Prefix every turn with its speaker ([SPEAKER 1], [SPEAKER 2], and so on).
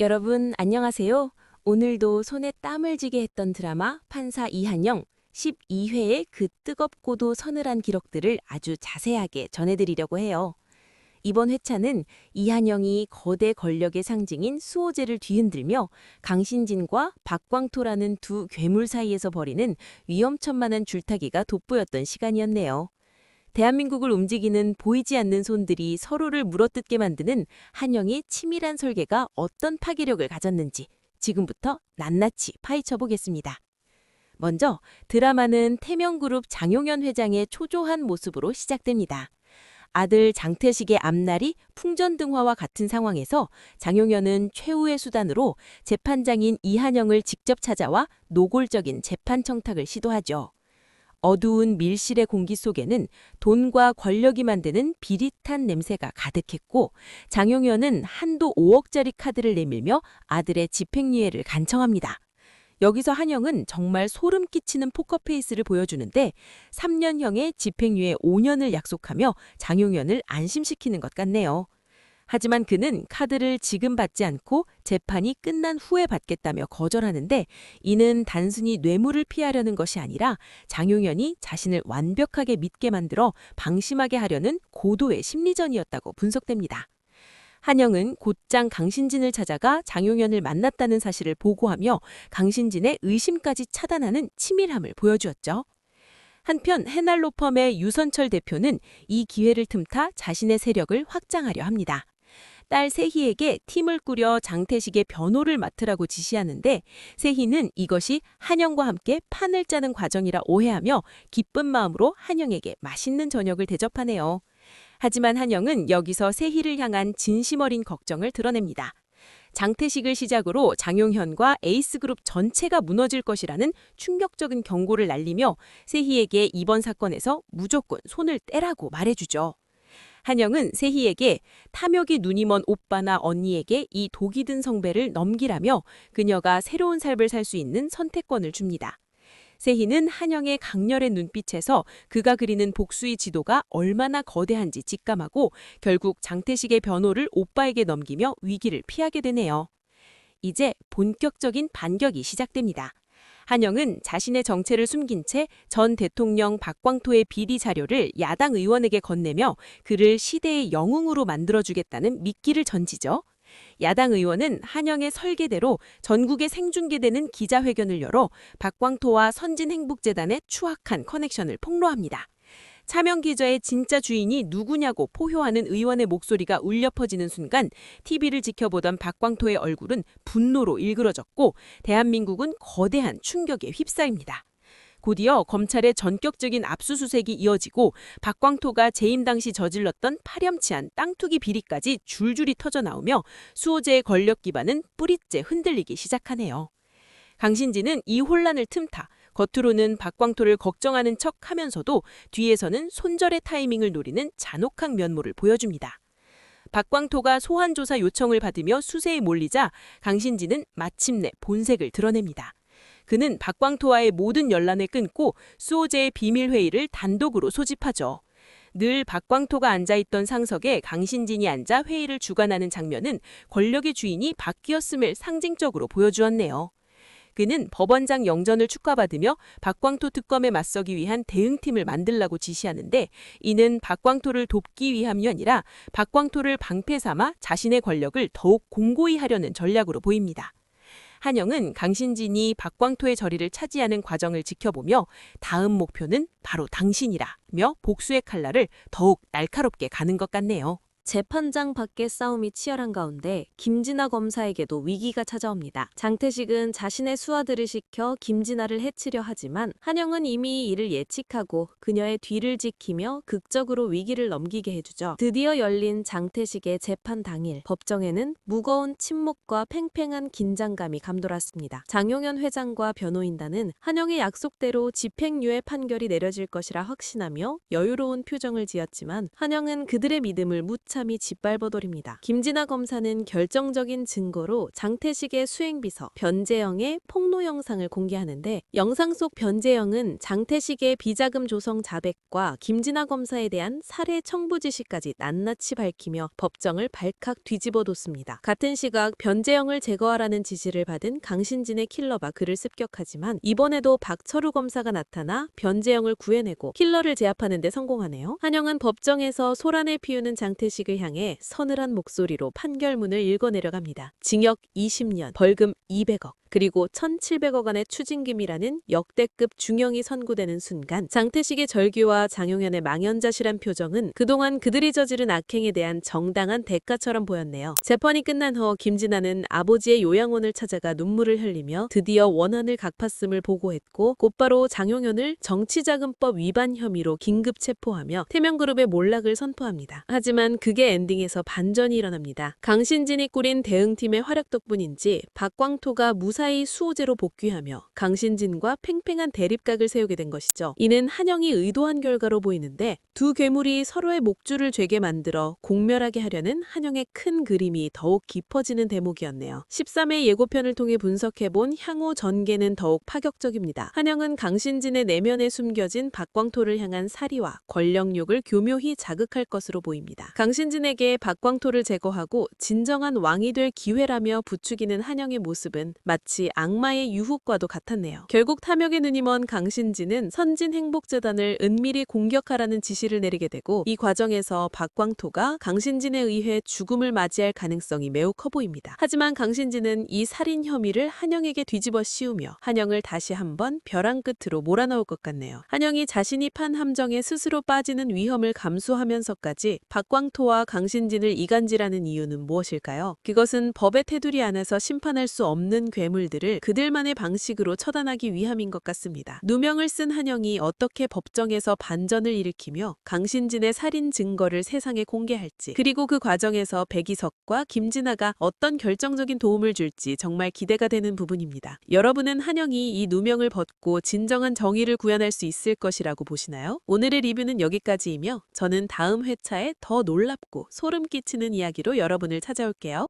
[SPEAKER 1] 여러분, 안녕하세요. 오늘도 손에 땀을 쥐게 했던 드라마 판사 이한영 12회의 그 뜨겁고도 서늘한 기록들을 아주 자세하게 전해드리려고 해요. 이번 회차는 이한영이 거대 권력의 상징인 수호제를 뒤흔들며 강신진과 박광토라는 두 괴물 사이에서 벌이는 위험천만한 줄타기가 돋보였던 시간이었네요. 대한민국을 움직이는 보이지 않는 손들이 서로를 물어뜯게 만드는 한영의 치밀한 설계가 어떤 파괴력을 가졌는지 지금부터 낱낱이 파헤쳐 보겠습니다. 먼저 드라마는 태명그룹 장용현 회장의 초조한 모습으로 시작됩니다. 아들 장태식의 앞날이 풍전등화와 같은 상황에서 장용현은 최후의 수단으로 재판장인 이한영을 직접 찾아와 노골적인 재판 청탁을 시도하죠. 어두운 밀실의 공기 속에는 돈과 권력이 만드는 비릿한 냄새가 가득했고 장용현은 한도 5억짜리 카드를 내밀며 아들의 집행유예를 간청합니다. 여기서 한영은 정말 소름 끼치는 포커페이스를 보여주는데 3년형의 집행유예 5년을 약속하며 장용현을 안심시키는 것 같네요. 하지만 그는 카드를 지금 받지 않고 재판이 끝난 후에 받겠다며 거절하는데 이는 단순히 뇌물을 피하려는 것이 아니라 장용현이 자신을 완벽하게 믿게 만들어 방심하게 하려는 고도의 심리전이었다고 분석됩니다. 한영은 곧장 강신진을 찾아가 장용현을 만났다는 사실을 보고하며 강신진의 의심까지 차단하는 치밀함을 보여주었죠. 한편 해날로펌의 유선철 대표는 이 기회를 틈타 자신의 세력을 확장하려 합니다. 딸 세희에게 팀을 꾸려 장태식의 변호를 맡으라고 지시하는데 세희는 이것이 한영과 함께 판을 짜는 과정이라 오해하며 기쁜 마음으로 한영에게 맛있는 저녁을 대접하네요. 하지만 한영은 여기서 세희를 향한 진심 어린 걱정을 드러냅니다. 장태식을 시작으로 장용현과 에이스그룹 전체가 무너질 것이라는 충격적인 경고를 날리며 세희에게 이번 사건에서 무조건 손을 떼라고 말해주죠. 한영은 세희에게 탐욕이 눈이 먼 오빠나 언니에게 이 독이 든 성배를 넘기라며 그녀가 새로운 삶을 살 수 있는 선택권을 줍니다. 세희는 한영의 강렬한 눈빛에서 그가 그리는 복수의 지도가 얼마나 거대한지 직감하고 결국 장태식의 변호를 오빠에게 넘기며 위기를 피하게 되네요. 이제 본격적인 반격이 시작됩니다. 한영은 자신의 정체를 숨긴 채 전 대통령 박광토의 비리 자료를 야당 의원에게 건네며 그를 시대의 영웅으로 만들어주겠다는 미끼를 던지죠. 야당 의원은 한영의 설계대로 전국에 생중계되는 기자회견을 열어 박광토와 선진행복재단의 추악한 커넥션을 폭로합니다. 차명 기자의 진짜 주인이 누구냐고 포효하는 의원의 목소리가 울려 퍼지는 순간 TV를 지켜보던 박광토의 얼굴은 분노로 일그러졌고 대한민국은 거대한 충격에 휩싸입니다. 곧이어 검찰의 전격적인 압수수색이 이어지고 박광토가 재임 당시 저질렀던 파렴치한 땅 투기 비리까지 줄줄이 터져나오며 수호제의 권력 기반은 뿌리째 흔들리기 시작하네요. 강신진은 이 혼란을 틈타 겉으로는 박광토를 걱정하는 척하면서도 뒤에서는 손절의 타이밍을 노리는 잔혹한 면모를 보여줍니다. 박광토가 소환조사 요청을 받으며 수세에 몰리자 강신진은 마침내 본색을 드러냅니다. 그는 박광토와의 모든 연란을 끊고 수호제의 비밀회의를 단독으로 소집하죠. 늘 박광토가 앉아있던 상석에 강신진이 앉아 회의를 주관하는 장면은 권력의 주인이 바뀌었음을 상징적으로 보여주었네요. 그는 법원장 영전을 축하받으며 박광토 특검에 맞서기 위한 대응팀을 만들라고 지시하는데 이는 박광토를 돕기 위함이 아니라 박광토를 방패 삼아 자신의 권력을 더욱 공고히 하려는 전략으로 보입니다. 한영은 강신진이 박광토의 자리를 차지하는 과정을 지켜보며 다음 목표는 바로 당신이라며 복수의 칼날을 더욱 날카롭게 가는 것 같네요. 재판장 밖의 싸움이 치열한 가운데 김진아 검사에게도 위기가 찾아옵니다. 장태식은 자신의 수하들을 시켜 김진아를 해치려 하지만 한영은 이미 이를 예측하고 그녀의 뒤를 지키며 극적으로 위기를 넘기게 해주죠. 드디어 열린 장태식의 재판 당일 법정에는 무거운 침묵과 팽팽한 긴장감이 감돌았습니다. 장용현 회장과 변호인단은 한영의 약속대로 집행유예 판결이 내려질 것이라 확신하며 여유로운 표정을 지었지만 한영은 그들의 믿음을 무차
[SPEAKER 2] 한참이 짓밟아버립니다. 김진아 검사는 결정적인 증거로 장태식의 수행비서 변재영의 폭로 영상을 공개하는데, 영상 속 변재영은 장태식의 비자금 조성 자백과 김진아 검사에 대한 살해 청부 지시까지 낱낱이 밝히며 법정을 발칵 뒤집어뒀습니다. 같은 시각 변재영을 제거하라는 지시를 받은 강신진의 킬러가 그를 습격하지만 이번에도 박철우 검사가 나타나 변재영을 구해내고 킬러를 제압하는 데 성공하네요. 한영은 법정에서 소란을 피우는 장태식을 향해 서늘한 목소리로 판결문을 읽어내려갑니다. 징역 20년, 벌금 200억. 그리고 1,700억 원의 추징금이라는 역대급 중형이 선고되는 순간 장태식의 절규와 장용현의 망연자실한 표정은 그동안 그들이 저지른 악행에 대한 정당한 대가처럼 보였네요. 재판이 끝난 후 김진아는 아버지의 요양원을 찾아가 눈물을 흘리며 드디어 원한을 갚았음을 보고했고, 곧바로 장용현을 정치자금법 위반 혐의로 긴급 체포하며 태명그룹의 몰락을 선포합니다. 하지만 그게 엔딩에서 반전이 일어납니다. 강신진이 꾸린 대응팀의 활약 덕분인지 박광토가 무사히 수호제로 복귀하며 강신진과 팽팽한 대립각을 세우게 된 것이죠. 이는 한영이 의도한 결과로 보이는데, 두 괴물이 서로의 목줄을 죄게 만들어 공멸하게 하려는 한영의 큰 그림이 더욱 깊어지는 대목이었네요. 13회 예고편을 통해 분석해본 향후 전개는 더욱 파격적입니다. 한영은 강신진의 내면에 숨겨진 박광토를 향한 사리와 권력욕을 교묘히 자극할 것으로 보입니다. 강신진에게 박광토를 제거하고 진정한 왕이 될 기회라며 부추기는 한영의 모습은 마치 악마의 유혹과도 같았네요. 결국 탐욕의 눈이 먼 강신진은 선진행복재단을 은밀히 공격하라는 지시를 내리게 되고, 이 과정에서 박광토가 강신진에 의해 죽음을 맞이할 가능성이 매우 커 보입니다. 하지만 강신진은 이 살인 혐의를 한영에게 뒤집어 씌우며 한영을 다시 한번 벼랑 끝으로 몰아넣을 것 같네요. 한영이 자신이 판 함정에 스스로 빠지는 위험을 감수하면서까지 박광토와 강신진을 이간질하는 이유는 무엇일까요? 그것은 법의 테두리 안에서 심판할 수 없는 괴물들을 그들만의 방식으로 처단하기 위함인 것 같습니다. 누명을 쓴 한영이 어떻게 법정에서 반전을 일으키며 강신진의 살인 증거를 세상에 공개할지, 그리고 그 과정에서 백이석과 김진아가 어떤 결정적인 도움을 줄지 정말 기대가 되는 부분입니다. 여러분은 한영이 이 누명을 벗고 진정한 정의를 구현할 수 있을 것이라고 보시나요? 오늘의 리뷰는 여기까지이며 저는 다음 회차에 더 놀랍고 소름 끼치는 이야기로 여러분을 찾아올게요.